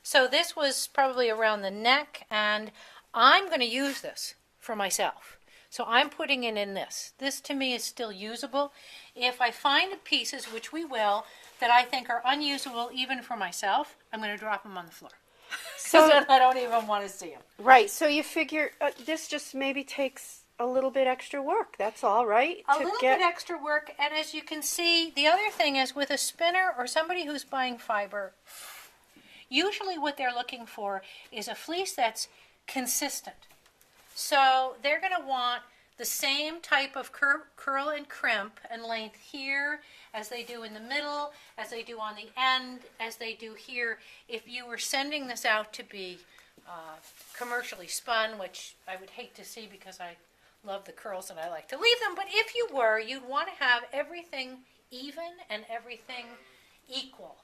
So this was probably around the neck, and I'm going to use this for myself. So I'm putting it in this. This to me is still usable. If I find pieces, which we will, that I think are unusable even for myself, I'm going to drop them on the floor. So then I don't even want to see them. Right. So you figure this just maybe takes a little bit extra work. That's all, right? A little bit extra work. And as you can see, the other thing is with a spinner or somebody who's buying fiber, usually what they're looking for is a fleece that's consistent. So they're going to want the same type of curl and crimp and length here as they do in the middle, as they do on the end, as they do here. If you were sending this out to be commercially spun, which I would hate to see because I love the curls and I like to leave them, but if you were, you'd want to have everything even and everything equal.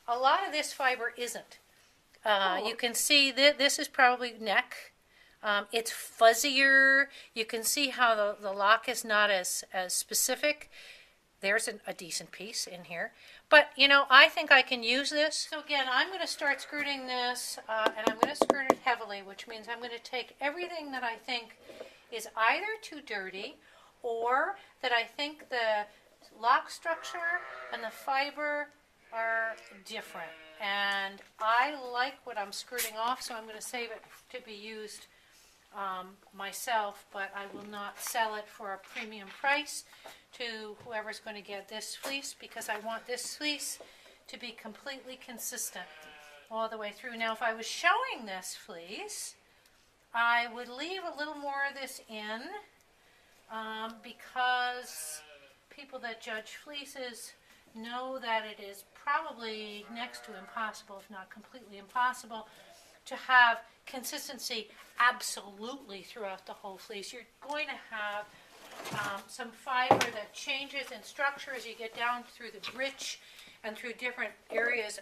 A lot of this fiber isn't. You can see this is probably neck. It's fuzzier. You can see how the lock is not as specific. There's a decent piece in here. But, you know, I think I can use this. So again, I'm going to start skirting this, and I'm going to skirt it heavily, which means I'm going to take everything that I think is either too dirty or that I think the lock structure and the fiber are different. And I like what I'm skirting off, so I'm going to save it to be used myself, but I will not sell it for a premium price to whoever's going to get this fleece, because I want this fleece to be completely consistent all the way through. Now, if I was showing this fleece, I would leave a little more of this in because people that judge fleeces know that it is probably next to impossible, if not completely impossible, to have consistency absolutely throughout the whole fleece. You're going to have some fiber that changes in structure as you get down through the breech and through different areas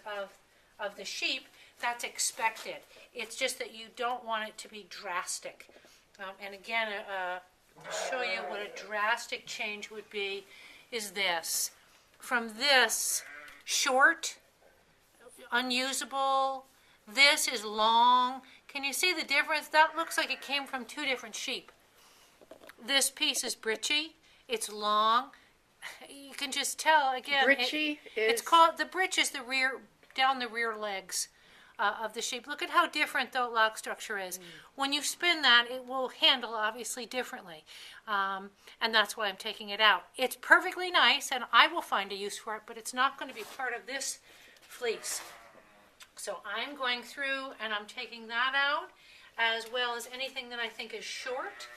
of the sheep. That's expected. It's just that you don't want it to be drastic. And again, to show you what a drastic change would be is this. From this, short, unusable. This is long. Can you see the difference? That looks like it came from two different sheep. This piece is breechy. It's long. You can just tell, again, it's called, the breech is the rear, down the rear legs of the sheep. Look at how different the lock structure is. When you spin that, it will handle obviously differently. And that's why I'm taking it out. It's perfectly nice, and I will find a use for it, but it's not going to be part of this fleece. So I'm going through and I'm taking that out, as well as anything that I think is short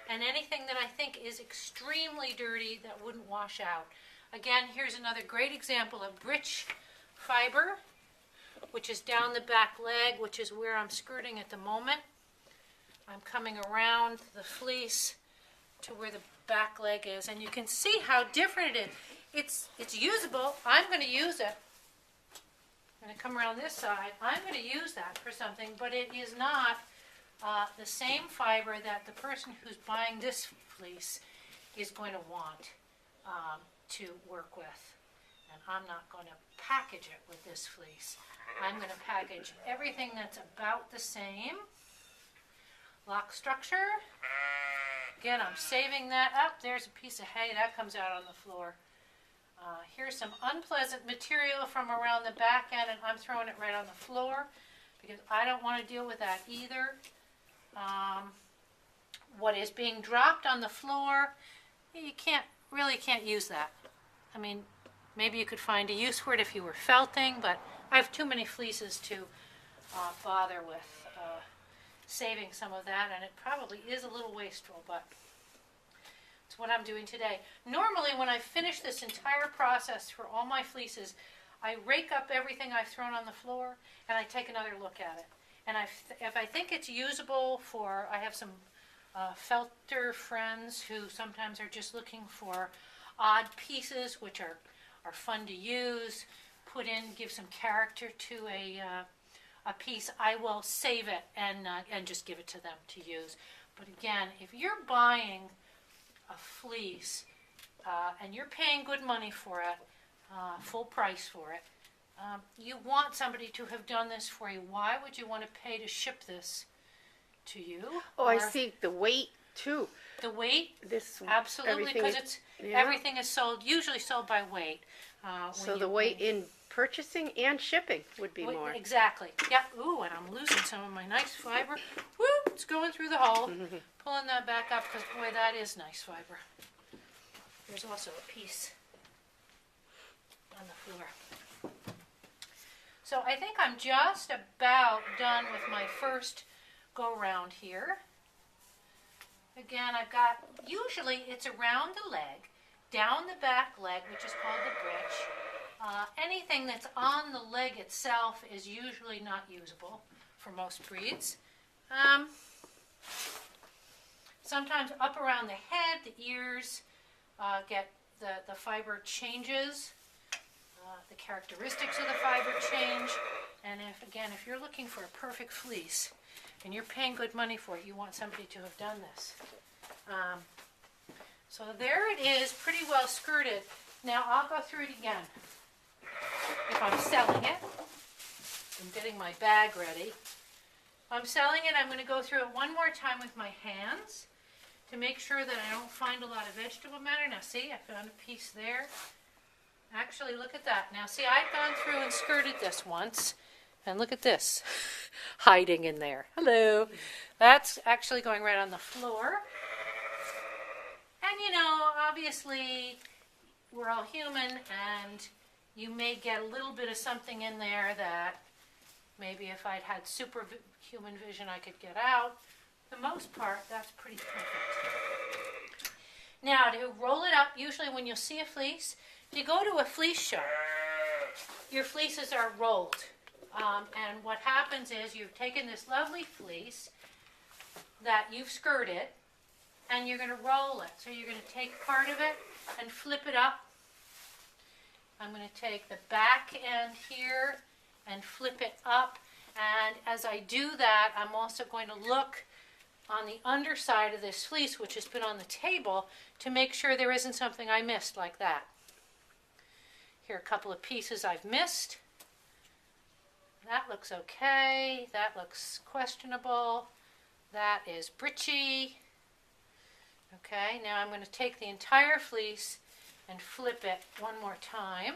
and anything that I think is extremely dirty that wouldn't wash out. Again, here's another great example of breech fiber, which is down the back leg, which is where I'm skirting at the moment. I'm coming around the fleece to where the back leg is, and you can see how different it is. It's usable. I'm going to use it. I'm going to come around this side. I'm going to use that for something, but it is not the same fiber that the person who's buying this fleece is going to want to work with. And I'm not going to package it with this fleece. I'm going to package everything that's about the same. Lock structure. Again, I'm saving that up. There's a piece of hay that comes out on the floor. Here's some unpleasant material from around the back end, and I'm throwing it right on the floor because I don't want to deal with that either. What is being dropped on the floor, you really can't use that. I mean, maybe you could find a use for it if you were felting, but I have too many fleeces to bother with saving some of that, and it probably is a little wasteful, but it's what I'm doing today. Normally, when I finish this entire process for all my fleeces, I rake up everything I've thrown on the floor, and I take another look at it. And if I think it's usable for, I have some felter friends who sometimes are just looking for odd pieces, which are fun to use, put in, give some character to a piece. I will save it and just give it to them to use. But again, if you're buying a fleece and you're paying good money for it, full price for it, You want somebody to have done this for you. Why would you want to pay to ship this to you? Oh, I Or see the weight too. the weight, This absolutely, everything because is- it's yeah. everything is sold, usually sold by weight. So when the you- weight in purchasing and shipping would be more. Exactly. Yeah. Ooh, and I'm losing some of my nice fiber. Woo! It's going through the hole. Pulling that back up because boy, that is nice fiber. There's also a piece on the floor. So I think I'm just about done with my first go round here. Again, I've got, usually it's around the leg, down the back leg, which is called the britch. Anything that's on the leg itself is usually not usable for most breeds. Sometimes up around the head, the ears get the fiber changes. The characteristics of the fiber change, and if you're looking for a perfect fleece and you're paying good money for it, you want somebody to have done this. So there it is, pretty well skirted. Now I'll go through it again. If I'm selling it, I'm getting my bag ready. If I'm selling it, I'm going to go through it one more time with my hands to make sure that I don't find a lot of vegetable matter. Now see, I found a piece there. Actually, look at that. Now, see, I've gone through and skirted this once, and look at this, hiding in there. Hello. That's actually going right on the floor. And, you know, obviously, we're all human, and you may get a little bit of something in there that maybe if I'd had superhuman vision, I could get out. For the most part, that's pretty perfect. Now, to roll it up, usually when you'll see a fleece, if you go to a fleece shop, your fleeces are rolled. And what happens is you've taken this lovely fleece that you've skirted, and you're going to roll it. So you're going to take part of it and flip it up. I'm going to take the back end here and flip it up. And as I do that, I'm also going to look on the underside of this fleece, which has been on the table, to make sure there isn't something I missed like that. Here are a couple of pieces I've missed. That looks okay. That looks questionable. That is britchy. Okay, now I'm going to take the entire fleece and flip it one more time.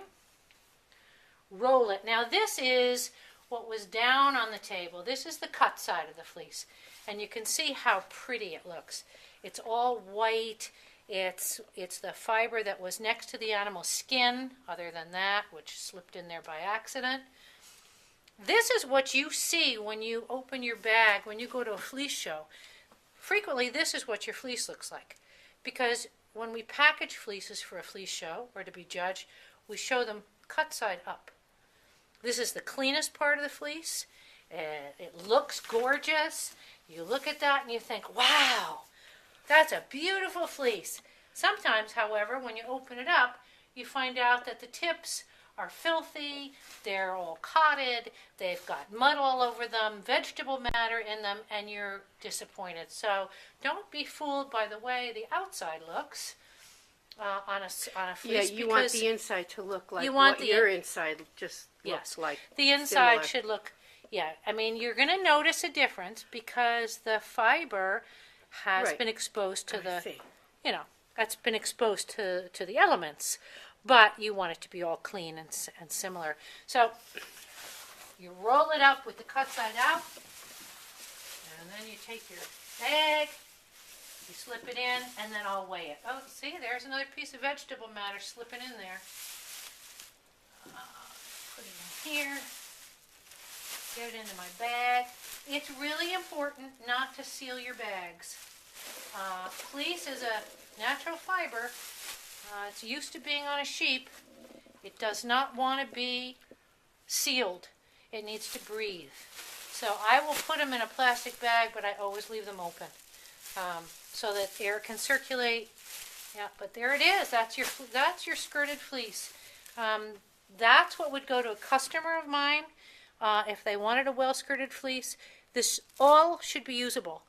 Roll it. Now this is what was down on the table. This is the cut side of the fleece. And you can see how pretty it looks. It's all white. It's the fiber that was next to the animal's skin, other than that, which slipped in there by accident. This is what you see when you open your bag, when you go to a fleece show. Frequently, this is what your fleece looks like. Because when we package fleeces for a fleece show, or to be judged, we show them cut side up. This is the cleanest part of the fleece. It looks gorgeous. You look at that and you think, wow, that's a beautiful fleece. Sometimes, however, when you open it up, you find out that the tips are filthy, they're all cotted, they've got mud all over them, vegetable matter in them, and you're disappointed. So don't be fooled by the way the outside looks on a fleece. Yeah, you want the inside to look like what your inside just looks like. The inside similar. should look, yeah, I mean, you're going to notice a difference because the fiber has Right. been exposed to I the, see. you know, that's been exposed to the elements, but you want it to be all clean and similar. So you roll it up with the cut side out, and then you take your bag, you slip it in, and then I'll weigh it. Oh, see, there's another piece of vegetable matter slipping in there. Put it in here, get it into my bag. It's really important not to seal your bags. Fleece is a natural fiber. It's used to being on a sheep. It does not want to be sealed. It needs to breathe. So I will put them in a plastic bag, but I always leave them open so that air can circulate. Yeah, but there it is. That's your skirted fleece. That's what would go to a customer of mine if they wanted a well-skirted fleece. This all should be usable.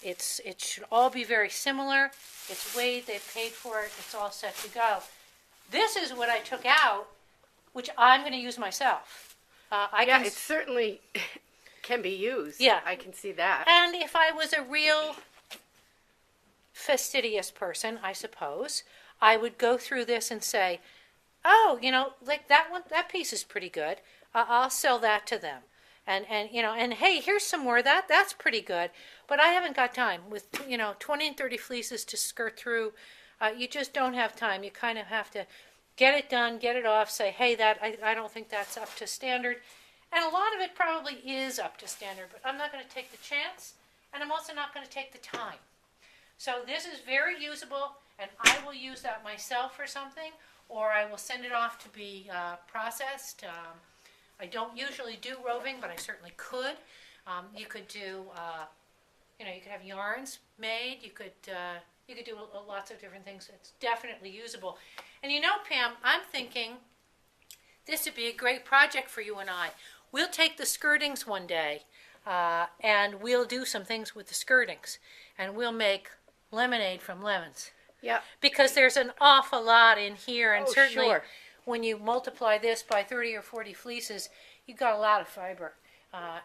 It should all be very similar. It's weighed, they've paid for it, it's all set to go. This is what I took out which I'm going to use myself. Yeah, it certainly can be used. Yeah. I can see that. And if I was a real fastidious person, I suppose, I would go through this and say, oh, like that one, that piece is pretty good. I'll sell that to them. And hey, here's some more of that. That's pretty good. But I haven't got time with, 20 and 30 fleeces to skirt through. You just don't have time. You kind of have to get it done, get it off, say, hey, I don't think that's up to standard. And a lot of it probably is up to standard, but I'm not going to take the chance, and I'm also not going to take the time. So this is very usable, and I will use that myself for something, or I will send it off to be processed. I don't usually do roving, but I certainly could. You could do, you could have yarns made. You could do lots of different things. It's definitely usable. And Pam, I'm thinking this would be a great project for you and I. We'll take the skirtings one day, and we'll do some things with the skirtings, and we'll make lemonade from lemons. Yeah. Because there's an awful lot in here, and certainly sure. when you multiply this by 30 or 40 fleeces, you've got a lot of fiber.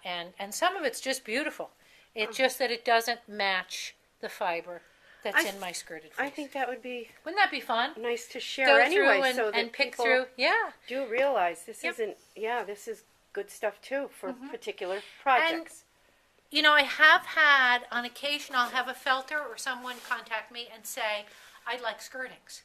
And some of it's just beautiful. It's just that it doesn't match the fiber that's in my skirted fleece. I think that would be Wouldn't that be fun? nice to share Go anyway, through so that and pick people through. Yeah. do realize this Yep. isn't. Yeah, this is good stuff too for particular projects. I have had, on occasion, I'll have a felter or someone contact me and say, I'd like skirtings.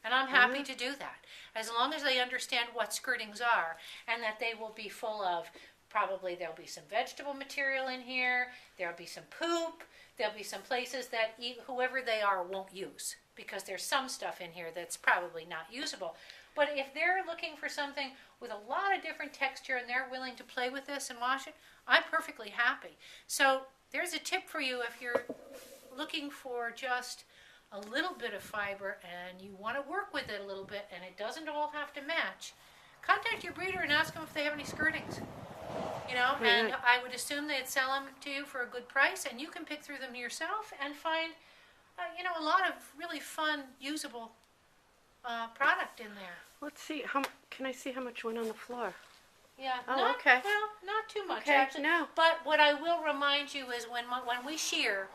And I'm happy to do that, as long as they understand what skirtings are, and that they will be full of, probably there'll be some vegetable material in here, there'll be some poop, there'll be some places that whoever they are won't use, because there's some stuff in here that's probably not usable. But if they're looking for something with a lot of different texture and they're willing to play with this and wash it, I'm perfectly happy. So there's a tip for you if you're looking for just a little bit of fiber and you want to work with it a little bit and it doesn't all have to match. Contact your breeder and ask them if they have any skirtings. And I would assume they'd sell them to you for a good price, and you can pick through them yourself and find, a lot of really fun, usable product in there. Let's see. Can I see how much went on the floor? Yeah. Oh, okay. Well, not too much, Okay, actually. no. But what I will remind you is when we shear,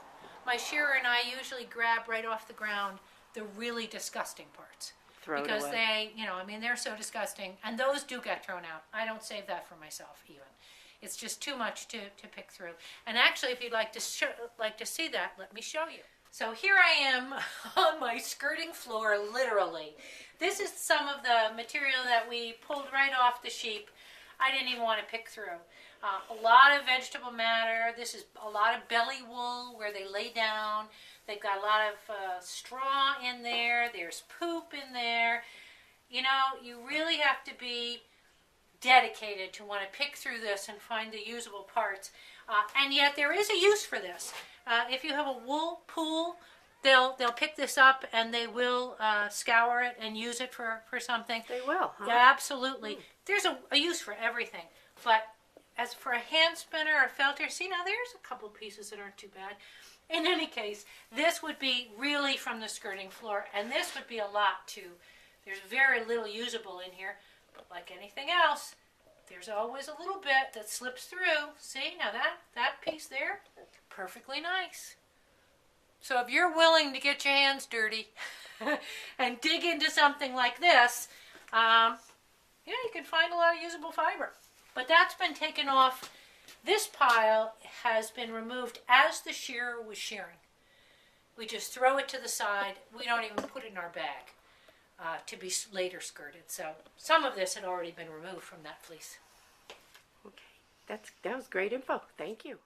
my shearer and I usually grab right off the ground the really disgusting parts. Throw it because away. they're so disgusting, and those do get thrown out. I don't save that for myself even. It's just too much to pick through. And actually, if you'd like to see that, let me show you. So here I am on my skirting floor, literally. This is some of the material that we pulled right off the sheep. I didn't even want to pick through. A lot of vegetable matter. This is a lot of belly wool where they lay down. They've got a lot of straw in there. There's poop in there. You really have to be dedicated to want to pick through this and find the usable parts. And yet there is a use for this. If you have a wool pool, they'll pick this up and they will scour it and use it for something. They will, huh? Yeah, absolutely. There's a use for everything. But as for a hand spinner or felter, see, now there's a couple pieces that aren't too bad. In any case, this would be really from the skirting floor, and this would be a lot too. There's very little usable in here, but like anything else, there's always a little bit that slips through. See, now that piece there, perfectly nice. So if you're willing to get your hands dirty and dig into something like this, you can find a lot of usable fiber. But that's been taken off. This pile has been removed as the shearer was shearing. We just throw it to the side. We don't even put it in our bag to be later skirted. So some of this had already been removed from that fleece. Okay, that was great info. Thank you.